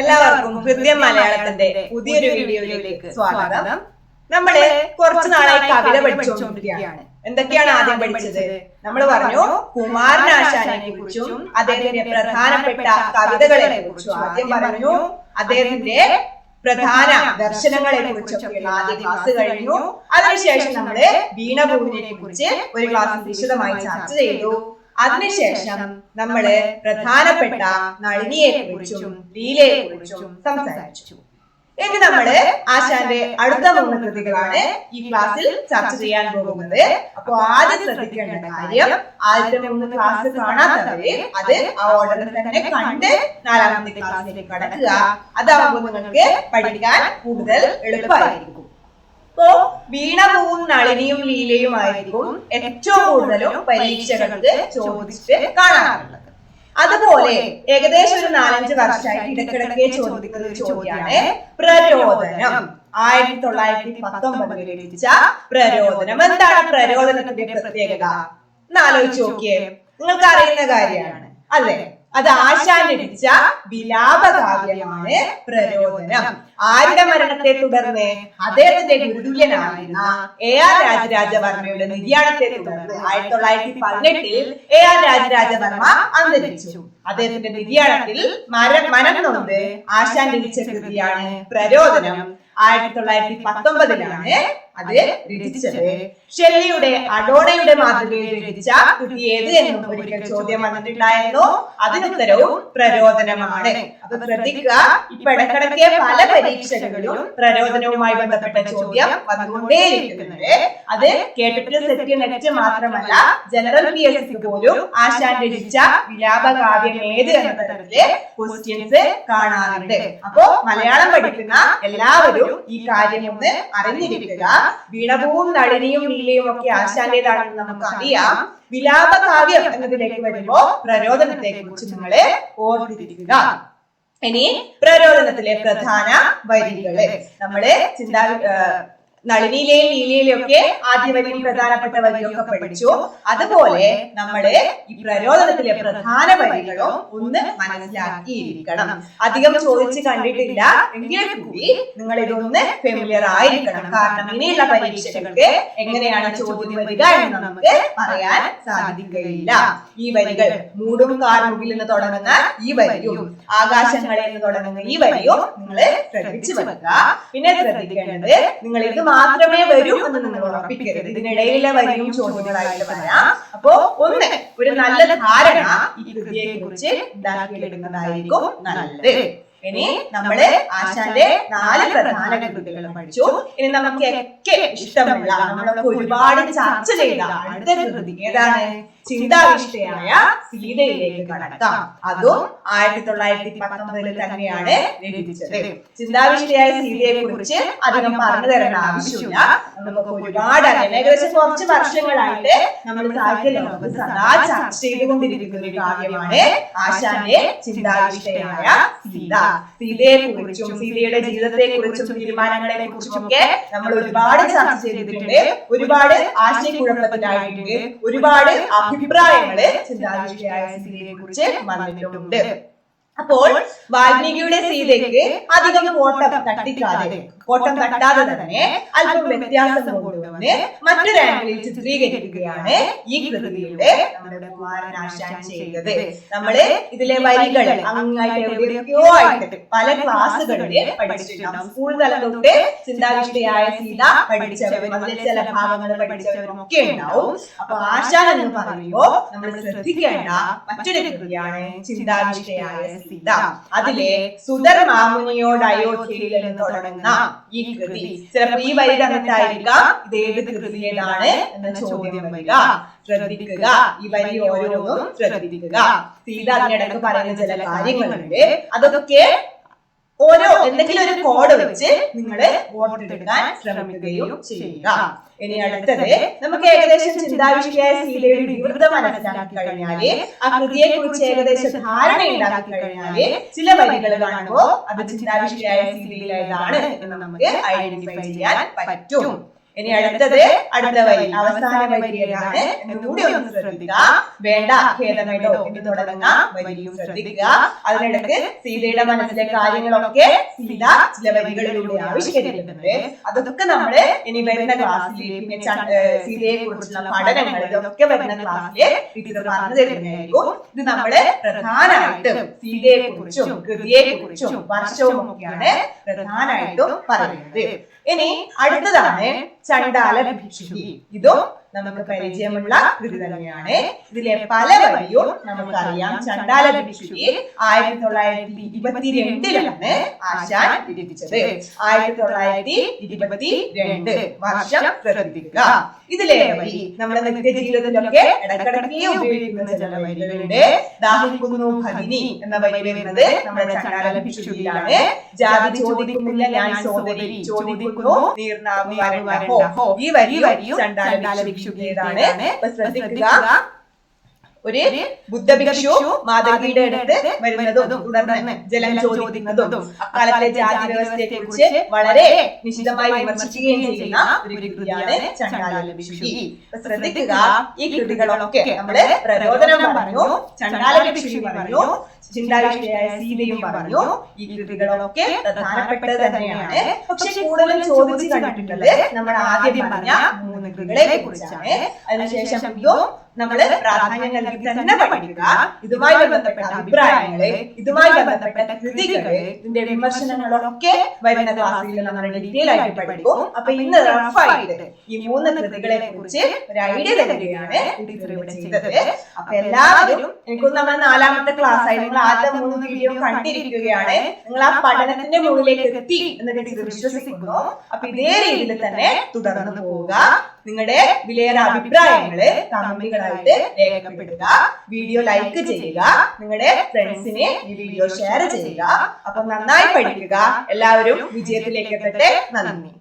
എല്ലാവർക്കും ഹൃദയം മലയാളത്തിന്റെ പുതിയൊരു വീഡിയോയിലേക്ക് സ്വാഗതം. നമ്മള് കുറച്ചു നാളായി കവിത പഠിച്ചുകൊണ്ടിരിക്കുകയാണ്. എന്തൊക്കെയാണ് ആദ്യം പഠിച്ചത്? നമ്മൾ പറഞ്ഞു കുമാരനാശാനെ കുറിച്ചും അദ്ദേഹത്തിന്റെ പ്രധാനപ്പെട്ട കവിതകളെ കുറിച്ചും ആദ്യം പറഞ്ഞു. അദ്ദേഹത്തിന്റെ പ്രധാന ദർശനങ്ങളെ കുറിച്ചൊക്കെയുള്ള ആദ്യ ക്ലാസ് കഴിഞ്ഞു. അതിനുശേഷം നമ്മള് വീണഭൂമിനെ കുറിച്ച് ഒരു ക്ലാസ് വിശദമായി ചർച്ച ചെയ്തു. അതിനുശേഷം നമ്മള് പ്രധാനപ്പെട്ട നളിനിയെ കുറിച്ചും ലീലയെ കുറിച്ചും സംസാരിച്ചു. ഇനി നമ്മള് ആശാന്റെ അടുത്ത 3 കൃതികളാണ് ഈ ക്ലാസ്സിൽ ചർച്ച ചെയ്യാൻ പോകുന്നത്. അപ്പൊ ആദ്യം ശ്രദ്ധിക്കേണ്ട കാര്യം, ആദ്യത്തെ 3 ക്ലാസ് കാണാത്തവര് അത് ആ ഓർഡറിൽ തന്നെ കണ്ട് 4ാമത്തെ ക്ലാസ്സിലേക്ക് കടക്കുക. അതാവുമ്പോൾ നിങ്ങൾക്ക് പഠിക്കാൻ കൂടുതൽ എളുപ്പമായിരിക്കും. ഇപ്പോ വീണഭൂവും നളിനിയും ലീലയും ആയിരിക്കും ഏറ്റവും കൂടുതലും പരീക്ഷകൾക്ക് ചോദിച്ചിട്ട് കാണാറുള്ളത്. അതുപോലെ ഏകദേശം ഒരു 4-5 വർഷമായിട്ട് ഇടക്കിടക്കെ ചോദിക്കുന്ന ഒരു ചോദ്യമാണ് പ്രരോദനം. 1919 രചിച്ച പ്രരോദനം. എന്താണ് പ്രരോദനത്തിന്റെ പ്രത്യേകത എന്ന് ആലോചിച്ച് നോക്കിയേ. നിങ്ങൾക്ക് അറിയുന്ന കാര്യമാണ് അല്ലെ? അത് ആശാൻ രചിച്ച വിലാപകാവ്യമാണ് പ്രരോദനം. ആരുടെ മരണത്തെ തുടർന്ന്? അദ്ദേഹത്തിന്റെ ഗുരുതുല്യനായിരുന്ന AR രാജരാജവർമ്മയുടെ നിര്യാണത്തെ തുടർന്ന് 1918 AR രാജരാജവർമ്മ അന്തരിച്ചു. അദ്ദേഹത്തിന്റെ നിര്യാണത്തിൽ മനം നൊന്ത് ആശാൻ രചിച്ച കൃതിയാണ് പ്രരോദനം. 1919 അത് രചിച്ചത്. ഷെല്ലിയുടെ അഡോണയുടെ മാതൃകയിൽ രചിച്ച കൃതി ഏത് എന്നും ഒരിക്കൽ ചോദ്യം വന്നിട്ടുണ്ടായിരുന്നു. അതിനുത്തരവും പ്രരോദനമാണ്. അപ്പൊ ശ്രദ്ധിക്കുക, ഇപ്പൊ ഇടക്കിടക്കെ പല പരീക്ഷകളിലും പ്രരോദനവുമായി ബന്ധപ്പെട്ട ചോദ്യം വന്നുകൊണ്ടേയിരിക്കുന്നുണ്ട്. അത് കേട്ടിട്ട് സെറ്റ് നെറ്റ് മാത്രമല്ല, ജനറൽ PSC പോലും ആശാൻ രചിച്ച വിലാപകാവ്യം ഏത് എന്ന തരത്തില് ക്വസ്റ്റ്യൻസ് കാണാറുണ്ട്. അപ്പോ മലയാളം പഠിക്കുന്ന എല്ലാവരും ഈ കാര്യം ഒന്ന് അറിഞ്ഞിരിക്കുക. വീണഭൂവും നളിനിയും ലീലയും ഒക്കെ ആശാന്റേതാണെന്ന് നമുക്ക് അറിയാം. വിലാപകാവ്യം എന്നതിലേക്ക് വരുമ്പോ പ്രരോദനത്തെ കുറിച്ച് നിങ്ങള് ഓർത്തിരിക്കുക. ഇനി പ്രരോദനത്തിലെ പ്രധാന വരികള് നമ്മള് നളിനിയിലെയും ലീലയിലെയും ഒക്കെ ആദ്യ വരിയും പ്രധാനപ്പെട്ട വരിയൊക്കെ പഠിച്ചു. അതുപോലെ നമ്മള് ഈ പ്രരോദനത്തിലെ പ്രധാന വരികളും ഒന്ന് മനസ്സിലാക്കിയിരിക്കണം. അധികം ചോദിച്ച് കണ്ടിട്ടില്ല എങ്കിൽ കൂടി നിങ്ങൾ ഇതൊന്ന് ഫെമിലിയർ ആയിരിക്കണം. കാരണം ഇനിയുള്ള പരീക്ഷകൾക്ക് എങ്ങനെയാണ് ചോദ്യം വരിക എന്ന് നമുക്ക് പറയാൻ സാധിക്കുകയില്ല. ഈ വരികൾ മൂടും കാർമുകിൽ എന്ന് തുടങ്ങുന്ന ഈ വരിയും ആകാശങ്ങളിൽ എന്ന് തുടങ്ങുന്ന ഈ വരിയും നിങ്ങൾ ശ്രദ്ധിച്ചു വെക്കുക. പിന്നെ ശ്രദ്ധിക്കേണ്ടത്, നിങ്ങൾ ഇത് മാത്രമേ വരൂ എന്ന് നിങ്ങൾ ഉറപ്പിക്കരുത്. ഇതിനിടയിലെ വരിയും ചോദ്യങ്ങളായിട്ട് വരാം. അപ്പോ ഒന്ന് ഒരു നല്ല ധാരണ ഈ കൃതിയെ കുറിച്ച് ഉണ്ടാക്കിയെടുക്കുന്നതായിരിക്കും നല്ലത്. ഇനി നമ്മള് ആശാന്റെ 4 പ്രധാന കൃതികൾ പഠിച്ചു. ഇനി നമുക്ക് ഒക്കെ ഇഷ്ടമുള്ള, നമ്മളൊക്കെ ഒരുപാട് ചർച്ച ചെയ്ത അടുത്ത കൃതി ഏതാണ്? ചിന്താവിഷ്ടയായ സീതയിലേക്ക് കടക്കാം. അതും 1919 തന്നെയാണ് രചിച്ചത്. ചിന്താവിഷ്ടയായ സീതയെ കുറിച്ച് അധികം പറഞ്ഞു തരേണ്ട ആവശ്യമില്ല. നമുക്ക് ഒരുപാട് ഏകദേശം കുറച്ച് വർഷങ്ങളായിട്ട് നമ്മൾ സാഹിത്യ ലോകത്ത് സദാ ചർച്ച ചെയ്തുകൊണ്ടിരിക്കുന്ന ഒരു കാവ്യമാണ് ആശാന്റെ ചിന്താവിഷ്ടയായ സീത. സീതയെ കുറിച്ചും സീതയുടെ ജീവിതത്തെ കുറിച്ചും തീരുമാനങ്ങളെ കുറിച്ചും ഒക്കെ നമ്മൾ ഒരുപാട് ചർച്ച ചെയ്തിട്ടുണ്ട്. ഒരുപാട് ആശയക്കുഴപ്പത്തിലായിട്ടുണ്ട്. ഒരുപാട് അഭിപ്രായങ്ങള് ചിന്താവിഷ്ടയായ സീതയെ കുറിച്ച് വന്നിട്ടുണ്ട്. അപ്പോൾ വാൽമീകിയുടെ സീതയ്ക്ക് അധികം കോട്ടം തട്ടാതെ തന്നെ അല്പം വ്യത്യാസം കൊണ്ടുവന്ന് മറ്റൊരു ആംഗിളിൽ ചിത്രീകരിക്കുകയാണ് ഈ കൃതിയുടെ നമ്മുടെ കുമാരനാശാൻ ചെയ്തത്. നമ്മള് ഇതിലെ വരികൾ അങ്ങായിട്ട് എവിടെയൊക്കെയോ ആയിട്ട് പല ക്ലാസ്സുകളില് പഠിച്ചിട്ടുണ്ടാവും. സ്കൂൾ തലം തൊട്ട് ചിന്താവിഷ്ടയായ സീത പഠിച്ചവരും അതിലെ ചില ഭാഗങ്ങൾ പഠിച്ചവരും ഒക്കെ ഉണ്ടാവും. അപ്പൊ ആശാൻ എന്ന് പറയുമ്പോ നമ്മൾ ശ്രദ്ധിക്കേണ്ട മറ്റൊരു കൃതിയാണ് ചിന്താവിഷ്ടയായ സീത. അതിലെ സുധർ മാമുനിയോട് അയോധ്യയിൽ എന്ന് തുടങ്ങുന്ന ഈ കൃതി, ചിലപ്പോൾ ഈ വരി കണ്ടിട്ടായിരിക്കാം ഇത് ഏത് കൃതിയേതാണ് എന്ന ചോദ്യം വരിക. ശ്രദ്ധിക്കുക, ഈ വരി ഓരോന്നും ശ്രദ്ധിക്കുക. സീത അതിനിടയ്ക്ക് പറയുന്ന ചില കാര്യങ്ങളുണ്ട്. അതൊക്കെ ഓരോ എന്തെങ്കിലും ഒരു കോഡ് വെച്ച് നിങ്ങൾ ഓർത്തെടുക്കാൻ ശ്രമിക്കുകയും ചെയ്യുക. ഇനി അടുത്തത്, നമുക്ക് ഏകദേശം ചിന്താവിഷ്ടയായ സീതയുടെ വിവൃതം മനസ്സിലാക്കി കഴിഞ്ഞാല്, ആ കൃതിയെ കുറിച്ച് ഏകദേശം ധാരണ ഉണ്ടാക്കി കഴിഞ്ഞാല് ചില വരികൾ കാണുമ്പോ അത് ചിന്താവിഷ്ടയായ സീതയിലേതാണ് എന്ന് നമുക്ക് ഐഡന്റിഫൈ ചെയ്യാൻ പറ്റും. ഇനി അടുത്ത വരി അവസാന വരി ഏതാണ് എന്നുകൂടി ഒന്ന് ശ്രദ്ധിക്കുക. വേണ്ട ഖേദമേടോ എന്ന് തുടങ്ങുന്ന വരിയും ശ്രദ്ധിക്കുക. അതിനിടയ്ക്ക് സീതയുടെ മനസ്സിലെ കാര്യങ്ങളൊക്കെ സീത ചില വരികളിലൂടെ ആവിഷ്കരിക്കുന്നുണ്ട്. അതൊക്കെ നമ്മള് ഇനി വരുന്ന ക്ലാസ്സിൽ പിന്നെ സീതയെ കുറിച്ചുള്ള പഠനങ്ങൾ ഇതൊക്കെ വരുന്ന ക്ലാസ്സില് ടീച്ചർ പറഞ്ഞു തരുന്നതായിരിക്കും. ഇത് നമ്മള് പ്രധാനമായിട്ടും സീതയെ കുറിച്ചും കൃതിയെ കുറിച്ചും വർഷവും ഒക്കെയാണ് പ്രധാനമായിട്ടും പറയുന്നത്. ഇനി അടുത്തതാണ് ചണ്ഡാല ഭിക്ഷുകി. ഇതും നമുക്ക് പരിചയമുള്ള കൃതി തന്നെയാണ്. ഇതിലെ പല വരിയും നമുക്കറിയാം. ചണ്ഡാല ഭിക്ഷുകി 1922 ആശാൻ രചിച്ചത്. 1922 വർഷം ശ്രദ്ധിക്കുക. ഇതിലെ വരി നമ്മുടെ നിത്യജീവിതത്തിലൊക്കെ ഇടക്കിടക്ക് ഉപയോഗിക്കുന്ന ചില വരികളുണ്ട്. ദാഹിക്കുന്നു ഭഗിനി എന്ന വരി വരുന്നത് നമ്മുടെ ചണ്ഡാല ഭിക്ഷുകിയിലാണ്. ജാതി ചോദിക്കുന്നില്ല ഞാൻ സോദരി, ചോദിക്കുന്നു നീർനാവ് വരണമോ. ഈ വരിയും ചണ്ഡാല ഭിക്ഷുകിയുടേതാണ്. ശ്രദ്ധിക്കുക. ഒരു ബുദ്ധഭിക്ഷു മാധവിയുടെ അടുത്ത് വരുന്നതും തുടർന്ന് ജലം ചോദിക്കുന്നതും അക്കാലത്തെ ജാതി വ്യവസ്ഥയെ കുറിച്ച് വളരെ നിശിതമായി വിമർശിക്കുകയും ചെയ്യുന്ന ഒരു കൃതിയാണ് ചണ്ഡാല ഭിക്ഷുകി. ശ്രദ്ധിക്കുക. ഈ കൃതികളൊക്കെ നമ്മള് പ്രരോദനം പറഞ്ഞു, ചണ്ഡാല ഭിക്ഷുകി പറഞ്ഞു, ചിന്താവിഷയായ സീതയും പറഞ്ഞു. ഈ കൃതികളൊക്കെ പ്രധാനപ്പെട്ടത് തന്നെയാണ്. പക്ഷെ കൂടുതലും ചോദിച്ചു കണ്ടിട്ടുള്ളത് നമ്മൾ ആദ്യം പറഞ്ഞ 3 കൃതികളെ കുറിച്ചാണ്. അതിനുശേഷം ഇതും നമ്മള് പ്രാധാന്യം നൽകി തന്നെ പഠിക്കുക. ഇതുമായി ബന്ധപ്പെട്ട അഭിപ്രായങ്ങള്, ഇതുമായി ബന്ധപ്പെട്ട കൃതികള്, ഇതിന്റെ വിമർശനങ്ങളൊക്കെ വരുന്ന ക്ലാസ്സിൽ നമ്മൾ ഡീറ്റെയിൽ ആയിട്ട് പഠിക്കും. അപ്പൊ ഇന്ന് റഫായിട്ട് ഈ 3 കൃതികളെ കുറിച്ച് ഒരു ഐഡിയ തരികയാണ് ടീച്ചർ ഇവിടെ ചെയ്തത്. അപ്പൊ എല്ലാവരും എനിക്കൊന്ന് നമ്മൾ 4ാമത്തെ ക്ലാസ് ആയി നിങ്ങൾ ആദ്യത്തെ 3 വീഡിയോ കണ്ടിരിക്കുകയാണ്. നിങ്ങൾ ആ പഠനത്തിന്റെ മുകളിലേക്ക് എത്തി എന്ന് ടീച്ചർ വിശ്വസിക്കുന്നു. അപ്പൊ ഇതേ രീതിയിൽ തന്നെ തുടർന്ന് പോവുക. നിങ്ങളുടെ വിലയേറെ അഭിപ്രായങ്ങള് കമന്റുകളായിട്ട് രേഖപ്പെടുത്തുക. വീഡിയോ ലൈക്ക് ചെയ്യുക. നിങ്ങളുടെ ഫ്രണ്ട്സിന് ഈ വീഡിയോ ഷെയർ ചെയ്യുക. അപ്പൊ നന്നായി പഠിക്കുക. എല്ലാവരും വിജയത്തിലേക്ക് എത്തട്ടെ. നന്ദി.